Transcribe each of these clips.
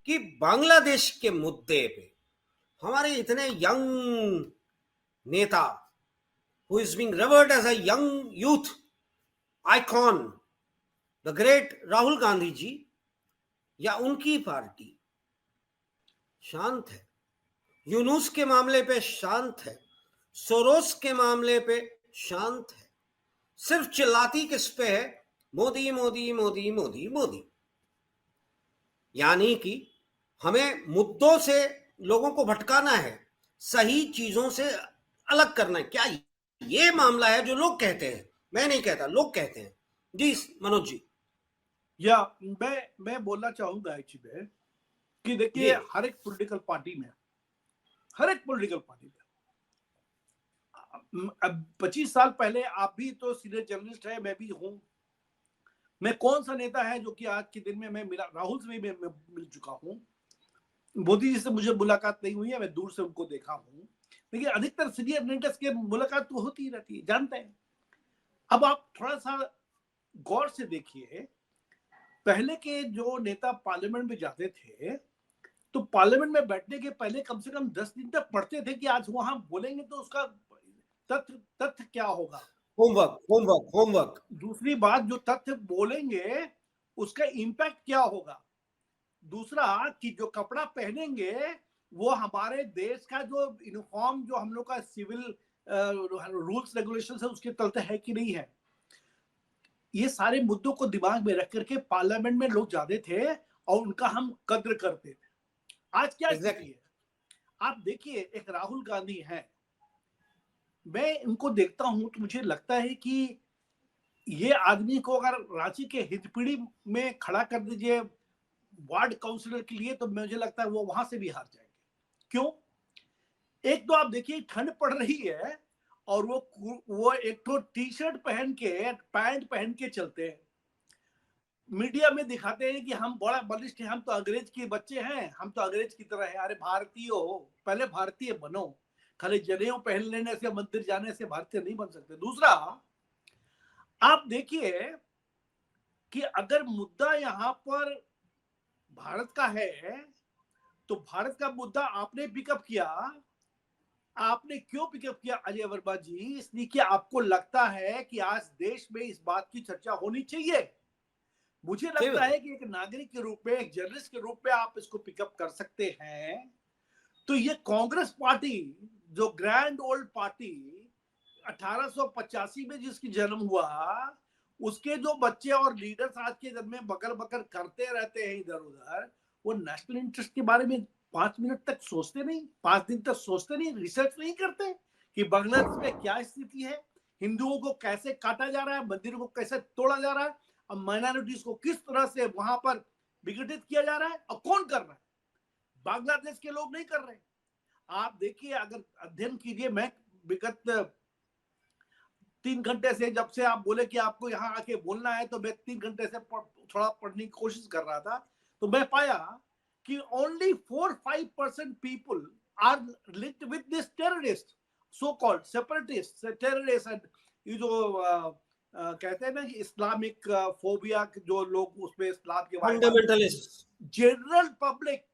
कि बांग्लादेश के मुद्दे पे हमारे इतने यंग नेता who is being revered as a young youth icon, the great Rahul Gandhi ji या उनकी पार्टी शांत है, यूनुस के मामले पे शांत है, सोरोस के मामले पे शांत है, सिर्फ चिल्लाती किस पे है? मोदी मोदी मोदी मोदी मोदी। यानी कि हमें मुद्दों से लोगों को भटकाना है, सही चीजों से अलग करना है। क्या ये मामला है जो लोग कहते हैं? मैं नहीं कहता, लोग कहते हैं। जी मनोज जी। या मैं बोलना चाहूंगा एक्चुअली कि देखिए हर एक पॉलिटिकल पार्टी में अब 25 साल पहले आप भी तो सीनियर जर्नलिस्ट है, मैं भी हूं। मैं कौन सा नेता है जो कि आज के दिन में मैं मिला? राहुल से भी मैं मिल चुका हूं, मोदी जी से मुझे मुलाकात नहीं हुई है, मैं दूर से उनको देखा हूं, लेकिन अधिकतर सीनियर लीडर्स के मुलाकात तो होती ही रहती है, जानते हैं। अब आप थोड़ा सा गौर से देखिए, पहले के जो नेता पार्लियामेंट में जाते थे तो पार्लियामेंट में बैठने के पहले कम से कम 10 दिन तक पढ़ते थे कि आज वहां बोलेंगे तो उसका तथ्य क्या होगा, होमवर्क। दूसरी बात, जो तथ्य बोलेंगे उसका इंपैक्ट क्या होगा, दूसरा कि जो कपड़ा पहनेंगे वो हमारे देश का जो यूनिफॉर्म, जो हम लोग का सिविल रूल्स रेगुलेशन है उसके तलते है कि नहीं है। ये सारे मुद्दों को दिमाग में रख करके पार्लियामेंट में लोग जाते थे और उनका हम कद्र करते थे। आज क्या स्थिति है? आप देखिए, एक राहुल गांधी है, मैं इनको देखता हूं तो मुझे लगता है कि ये आदमी को अगर रांची के हितपीढ़ी में खड़ा कर दीजिए वार्ड काउंसिलर के लिए, तो मुझे लगता है वो वहां से भी हार जाएंगे। क्यों? एक तो आप देखिए ठंड पड़ रही है और वो एक तो टी शर्ट पहन के, पैंट पहन के चलते हैं, मीडिया में दिखाते हैं कि हम बड़ा बलिष्ठ हैं, हम तो अंग्रेज के बच्चे हैं, हम तो अंग्रेज की तरह है। अरे भारतीय हो, पहले भारतीय बनो, खाली जनेऊ पहन लेने से, मंदिर जाने से भारतीय नहीं बन सकते। दूसरा, आप देखिए कि अगर मुद्दा यहाँ पर भारत का है तो भारत का मुद्दा आपने पिकअप किया। आपने क्यों पिकअप किया अजय वर्मा जी? इसलिए कि आपको लगता है कि आज देश में इस बात की चर्चा होनी चाहिए। मुझे लगता है कि एक नागरिक के रूप में, एक जर्नलिस्ट के रूप में आप इसको पिकअप कर सकते हैं। तो ये कांग्रेस पार्टी, जो ग्रैंड ओल्ड पार्टी 1885 में जिसकी जन्म हुआ, उसके जो बच्चे और लीडर्स आज के दिन में बकर बकर करते रहते हैं इधर उधर, वो नेशनल इंटरेस्ट के बारे में 5 मिनट तक सोचते नहीं, 5 दिन तक सोचते नहीं, रिसर्च नहीं करते कि बांग्लादेश में क्या स्थिति है, हिंदुओं को कैसे काटा जा रहा है, मंदिरों को कैसे तोड़ा जा रहा है, और माइनॉरिटीज को किस तरह से वहां पर विघटित किया जा रहा है, और कौन कर रहा है? बांग्लादेश के लोग नहीं कर रहे। आप देखिए, अगर अध्ययन कीजिए, मैं विगत 3 घंटे से, जब से आप बोले कि आपको यहाँ आके बोलना है, तो मैं 3 घंटे से थोड़ा पढ़ने की कोशिश कर रहा था, तो मैं पाया कि only 4-5% people are linked with this terrorist, so called separatist terrorist, and ये जो कहते हैं ना कि इस्लामिक फोबिया, जो लोग उसमें इस्लाम के बारे में, fundamentalist, general public,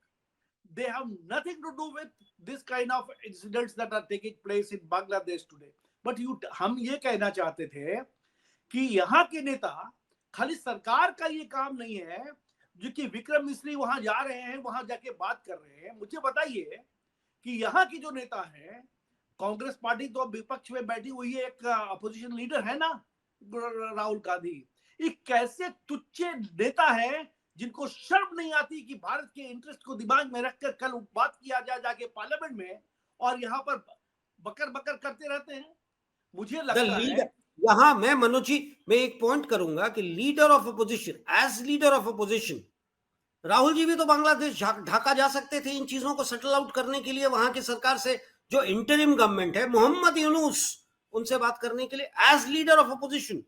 they have nothing to do with this kind of incidents that are taking place in Bangladesh today. But हम ये कहना चाहते थे कि यहाँ के नेता, खाली सरकार का ये काम नहीं है जो कि विक्रम मिश्री वहां जा रहे हैं, वहां जाके बात कर रहे हैं। मुझे बताइए कि यहाँ की जो नेता है, कांग्रेस पार्टी तो विपक्ष में बैठी हुई है, एक अपोजिशन लीडर है ना राहुल गांधी, एक कैसे तुच्छ नेता है जिनको शर्म नहीं आती कि भारत के इंटरेस्ट को दिमाग में रखकर कल बात किया जाए जाके पार्लियामेंट में, और यहाँ पर बकर बकर करते रहते हैं। मुझे लगता है यहाँ मैं मनोज जी, मैं एक पॉइंट करूंगा कि leader of opposition, as leader of opposition, Rahul ji भी तो बांग्लादेश ढाका जा सकते थे इन चीजों को सेटल आउट करने के लिए। वहां की सरकार से जो इंटरिम गवर्नमेंट है, मोहम्मद यूनुस, उनसे बात करने के लिए as leader of opposition.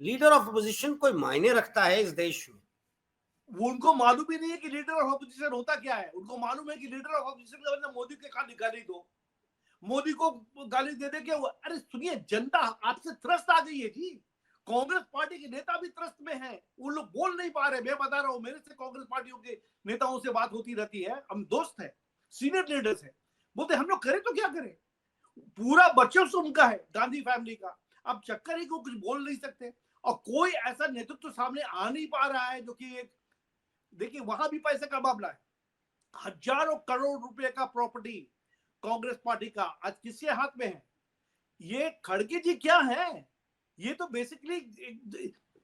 Leader of opposition कोई मायने रखता है इस देश में? उनको मालूम ही नहीं है कि लीडर ऑफ अपोजिशन होता क्या है। उनको मालूम है कि लीडर ऑफ अपोजिशन का मतलब मोदी के खाली गाली दो, मोदी को गाली दे दे के। अरे सुनिए, जनता आपसे त्रस्त आ गई है जी। कांग्रेस पार्टी के नेता भी त्रस्त में हैं, वो लोग बोल नहीं पा रहे। मैं बता रहा हूं, मेरे से कांग्रेस पार्टियों के नेताओं से बात होती रहती है, हम दोस्त हैं, सीनियर लीडर्स हैं, बोलते हम लोग करें तो क्या करें, पूरा वर्चस्व उनका है, गांधी फैमिली का। अब चक्कर ही को कुछ बोल नहीं सकते, और कोई ऐसा नेतृत्व तो सामने आ नहीं पा रहा है जो कि एक, देखिए वहां भी पैसे का मामला है, हजारों करोड़ रुपए का प्रॉपर्टी कांग्रेस पार्टी का आज किसके हाथ में है। ये खड़गे जी क्या है, ये तो बेसिकली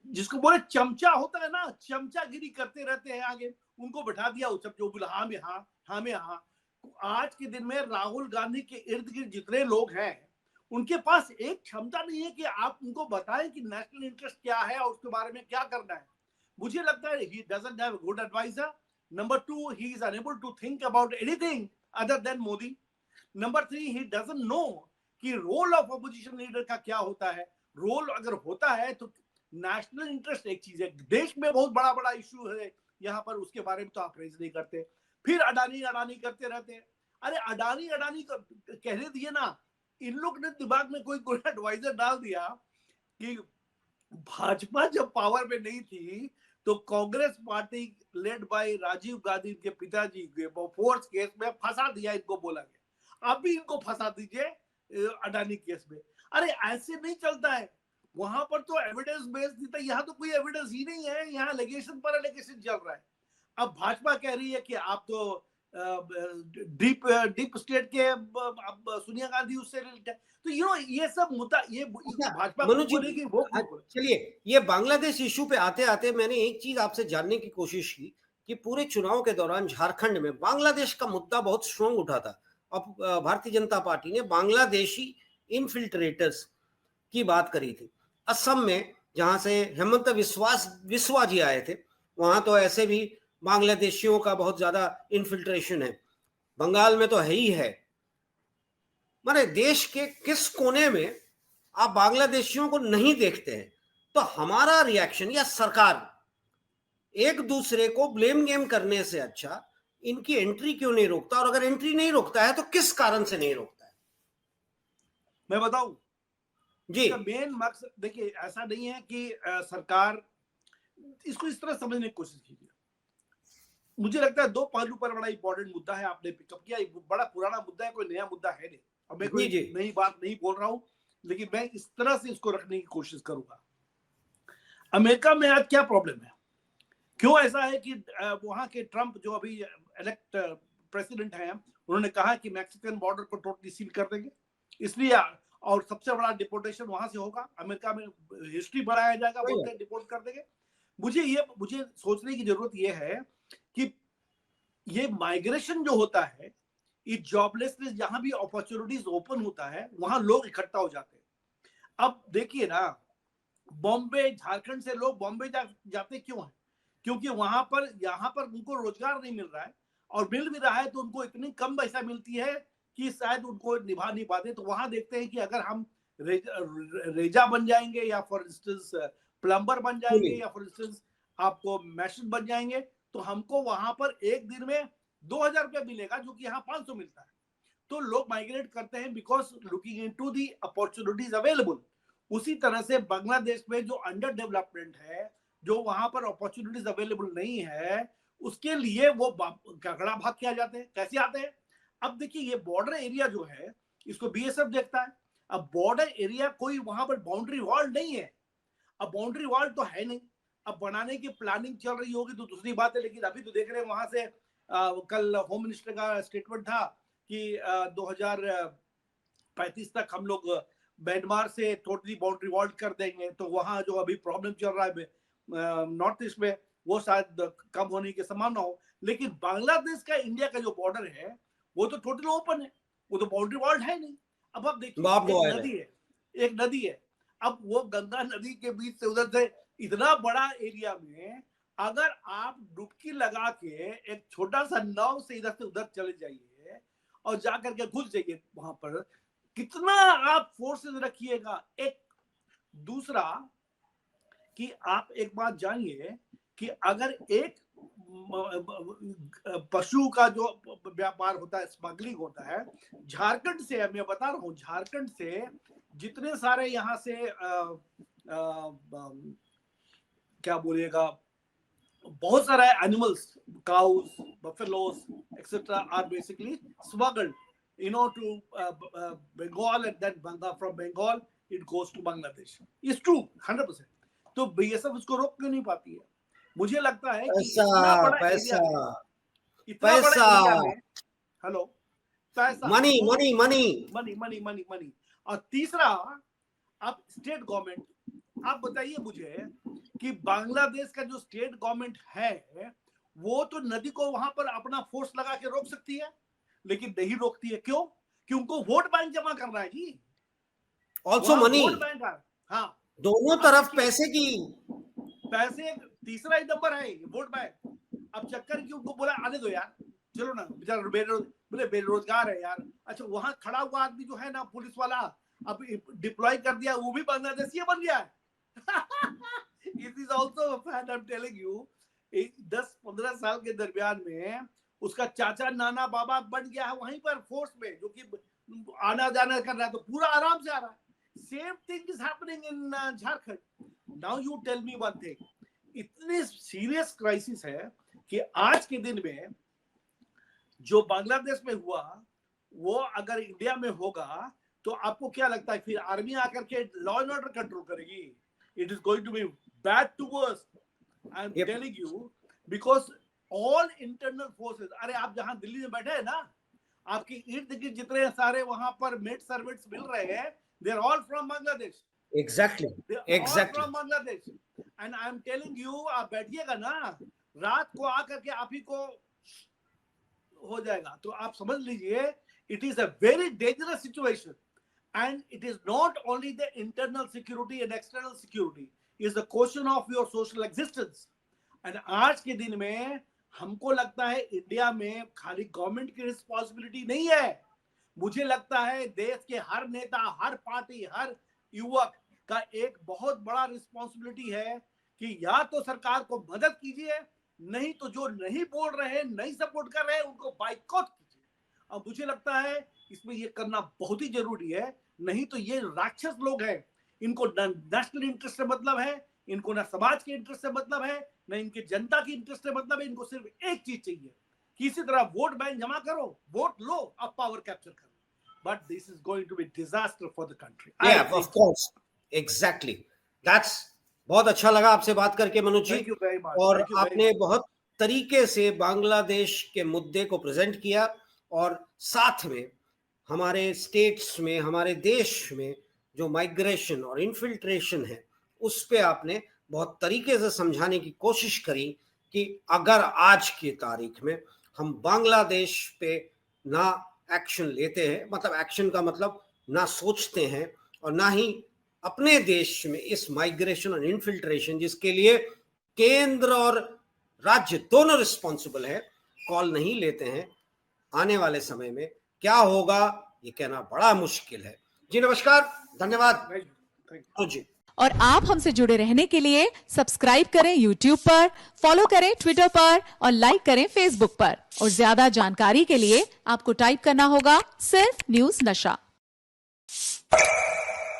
जिसको बोले चमचा होता है ना, चमचागिरी करते रहते हैं, आगे उनको बैठा दिया सब, जो बोला हाँ में हाँ, हाँ में हाँ। आज के दिन में राहुल गांधी के इर्द गिर्द जितने लोग हैं, उनके पास एक क्षमता नहीं है कि आप उनको बताएं कि नेशनल इंटरेस्ट क्या है और उसके बारे में क्या करना है। मुझे लगता है he doesn't have a good advisor. Number two, he is unable to think about anything other than Modi. Number three, he doesn't know कि रोल ऑफ अपोजिशन लीडर का क्या होता है। रोल अगर होता है तो नेशनल इंटरेस्ट एक चीज है, देश में बहुत बड़ा बड़ा इश्यू है यहाँ पर, उसके बारे में तो आप रेज नहीं करते, फिर अडानी अडानी करते रहते हैं। अरे अडानी अडानी कहने दिए ना, इन लोग ने दिमाग में कोई एडवाइजर डाल दिया कि भाजपा जब पावर में नहीं थी तो Congress party led by Rajiv Gandhi के पिताजी के बोफोर्स केस में फंसा दिया, इनको बोला गया अब भी इनको फंसा दीजिए अडानी केस में। अरे ऐसे नहीं चलता है, वहां पर तो एविडेंस बेस्ड था, यहाँ तो कोई एविडेंस ही नहीं है, यहाँ एलिगेशन पर एलिगेशन चल रहा है। अब भाजपा कह रही है कि आप तो डीप स्टेट के सोनिया गांधी उससे रिलेटेड, तो ये सब मुद्दा ये भाजपा को बोलेगी वो। चलिए, ये बांग्लादेश इशू पे आते आते मैंने एक चीज आपसे जानने की कोशिश की कि पूरे चुनाव के दौरान झारखंड में बांग्लादेश का मुद्दा बहुत स्ट्रांग उठा था। अब भारतीय जनता पार्टी ने बांग्लादेशी इनफिल्ट्रेटर्स की बात करी थी। असम में जहां से हेमंत बिस्वा जी आए थे, वहां तो ऐसे भी बांग्लादेशियों का बहुत ज्यादा इनफिल्ट्रेशन है, बंगाल में तो है ही है। माने देश के किस कोने में आप बांग्लादेशियों को नहीं देखते हैं, तो हमारा रिएक्शन या सरकार एक दूसरे को ब्लेम गेम करने से अच्छा इनकी एंट्री क्यों नहीं रोकता, और अगर एंट्री नहीं रोकता है तो किस कारण से नहीं रोकता है? मैं बताऊं जी, मेन मकसद, देखिए ऐसा नहीं है कि सरकार, इसको इस तरह समझने की कोशिश कीजिए। मुझे लगता है दो पहलू पर बड़ा इंपॉर्टेंट मुद्दा है, आपने पिकअप किया, बड़ा पुराना मुद्दा है, कोई नया मुद्दा है नहीं, और मैं कोई नई बात नहीं बोल रहा हूं, लेकिन मैं इस तरह से इसको रखने की कोशिश करूंगा। अमेरिका में आज क्या प्रॉब्लम है, क्यों ऐसा है कि वहां के ट्रंप जो अभी इलेक्ट प्रेसिडेंट हैं, उन्होंने कहा कि मैक्सिकन बॉर्डर को टोटली सील कर देंगे, इसलिए, और सबसे बड़ा डिपोर्टेशन वहां से होगा, अमेरिका में हिस्ट्री बढ़ाया जाएगा, बोलते हैं डिपोर्ट कर देंगे। मुझे सोचने की जरूरत यह है कि ये माइग्रेशन जो होता है, ये जॉबलेसनेस, जहां भी अपॉर्चुनिटीज ओपन होता है वहां लोग इकट्ठा हो जाते हैं। अब देखिए ना, बॉम्बे, झारखंड से लोग बॉम्बे जाते क्यों हैं? क्योंकि वहां पर, यहाँ पर उनको रोजगार नहीं मिल रहा है, और मिल भी रहा है तो उनको इतनी कम पैसा मिलती है कि शायद उनको निभा नहीं पाते। तो वहां देखते हैं कि अगर हम रेजा बन जाएंगे, या फॉर इंस्टेंस प्लम्बर बन जाएंगे, या फॉर इंस्टेंस आपको मैशन बन जाएंगे, तो हमको वहां पर एक दिन में 2000 रुपया मिलेगा, जो कि यहाँ 500 मिलता है। तो लोग माइग्रेट करते हैं because looking into the opportunities available. उसी तरह से बांग्लादेश में जो अंडर डेवलपमेंट है, जो वहां पर अपॉर्चुनिटीज अवेलेबल नहीं है, उसके लिए वो गगड़ा भाग के आ जाते हैं। कैसे आते हैं? अब देखिए, ये बॉर्डर एरिया जो है, इसको बीएसएफ देखता है। अब बॉर्डर एरिया, कोई वहां पर बाउंड्री वॉल नहीं है, अब बाउंड्री वॉल तो है नहीं, अब बनाने की प्लानिंग चल रही होगी तो दूसरी बात है, लेकिन अभी तो देख रहे हैं वहां से कल होम मिनिस्टर का स्टेटमेंट था कि 2035 तक हम लोग म्यांमार से टोटली बाउंड्री वॉल कर देंगे। तो वहां जो अभी प्रॉब्लम चल रहा है नॉर्थ ईस्ट में, वो शायद कम होने की संभावना हो। लेकिन बांग्लादेश का इंडिया का जो बॉर्डर है वो तो टोटल ओपन है, वो तो बाउंड्री वॉल है नहीं। अब आप देखिए, एक नदी है, अब वो गंगा नदी के बीच से, उधर से इतना बड़ा एरिया में अगर आप डुबकी लगा के एक छोटा सा नाव से इधर से उधर चले जाइए और जाकर के घुस जाइए, वहां पर कितना आप फोर्सेस रखिएगा। एक दूसरा कि आप एक बात जानिए कि अगर एक पशु का जो व्यापार होता है, स्मगलिंग होता है, झारखंड से, मैं बता रहा हूँ, झारखंड से जितने सारे यहाँ से क्या बोलिएगा, बहुत सारे animals, cows, buffaloes etcetera are basically smuggled to Bengal, and then from Bengal it goes to Bangladesh. It's true 100%. तो बीएसएफ उसको रोक क्यों नहीं पाती है? मुझे लगता है कि इतना बड़ा एरिया में, इतना बड़ा एरिया में, हेलो, पैसा, money money money money money money money. और तीसरा, अब स्टेट गवर्नमेंट, आप बताइए मुझे कि बांग्लादेश का जो स्टेट गवर्नमेंट है वो तो नदी को वहां पर अपना फोर्स लगा के रोक सकती है, लेकिन नहीं रोकती है। क्यों? कि उनको वोट बैंक जमा करना है जी, ऑल्सो मनी, वोट बैंक। हाँ, दोनों तरफ पैसे की, पैसे तीसरा ही नंबर है वोट बैंक। अब चक्कर की उनको बोला आने दो यार, चलो ना, बेचारा बोले बेरोजगार है यार। अच्छा, वहां खड़ा हुआ आदमी जो है ना, पुलिस वाला, अब डिप्लॉय कर दिया, वो भी बांग्लादेशी बन गया है। It is also a fact, I'm telling you। 10-15 साल के दरमियान में उसका चाचा, नाना, बाबा बन गया है वहीं पर फोर्स में, जो कि आना जाना कर रहा है, तो पूरा आराम से आ रहा है। Same thing is happening in Jharkhand. Now you tell me one thing, इतनी सीरियस क्राइसिस है कि आज के दिन में जो बांग्लादेश में हुआ वो अगर इंडिया में होगा तो आपको क्या लगता है, फिर आर्मी आकर के लॉ एंड ऑर्डर कंट्रोल करेगी? It is going to be bad to worse, I am telling you, because all internal forces, अरे आप जहां दिल्ली में बैठे हैं ना, आपके इर्द गिर्द जितने सारे वहां पर मेड सर्वेंट्स मिल रहे हैं, they are all from Bangladesh. Exactly from Bangladesh. And I am telling you, आप बैठिएगा ना, रात को आकर के आप ही को हो जाएगा। तो आप समझ लीजिए, it is a very dangerous situation, and it is not only the internal security and external security, it is a question of your social existence। and आज के दिन में हमको लगता है इंडिया में खाली गवर्नमेंट की रिस्पॉन्सिबिलिटी नहीं है, मुझे लगता है देश के हर नेता, हर पार्टी, हर युवक का एक बहुत बड़ा रिस्पॉन्सिबिलिटी है कि या तो सरकार को मदद कीजिए, नहीं तो जो नहीं बोल रहे हैं, नहीं सपोर्ट कर रहे हैं, उनको बाइकआउट कीजिए। अब मुझे लगता है इसमें ये करना बहुत ही जरूरी है, नहीं तो ये राक्षस लोग हैं, इनको न नेशनल इंटरेस्ट से मतलब है, इनको ना समाज के इंटरेस्ट से मतलब है, न इनके जनता की इंटरेस्ट से मतलब है। इनको सिर्फ एक चीज चाहिए, किसी तरह वोट बैंक जमा करो, वोट लो, अब पावर कैप्चर करो। But this is going to be disaster for the country. Yeah of course, exactly, that's, बहुत अच्छा लगा आपसे बात करके मनोज जी, और आपने बहुत तरीके से बांग्लादेश के मुद्दे को प्रेजेंट किया, और साथ में हमारे स्टेट्स में, हमारे देश में जो माइग्रेशन और इन्फिल्ट्रेशन है उस पे आपने बहुत तरीके से समझाने की कोशिश करी कि अगर आज की तारीख में हम बांग्लादेश पे ना एक्शन लेते हैं, मतलब एक्शन का मतलब ना सोचते हैं, और ना ही अपने देश में इस माइग्रेशन और इन्फिल्ट्रेशन, जिसके लिए केंद्र और राज्य दोनों रिस्पॉन्सिबल है, कॉल नहीं लेते हैं, आने वाले समय में क्या होगा ये कहना बड़ा मुश्किल है। जी नमस्कार, धन्यवाद जी। और आप हमसे जुड़े रहने के लिए सब्सक्राइब करें YouTube पर, फॉलो करें Twitter पर और लाइक करें Facebook पर। और ज्यादा जानकारी के लिए आपको टाइप करना होगा सिर्फ न्यूज़ नशा।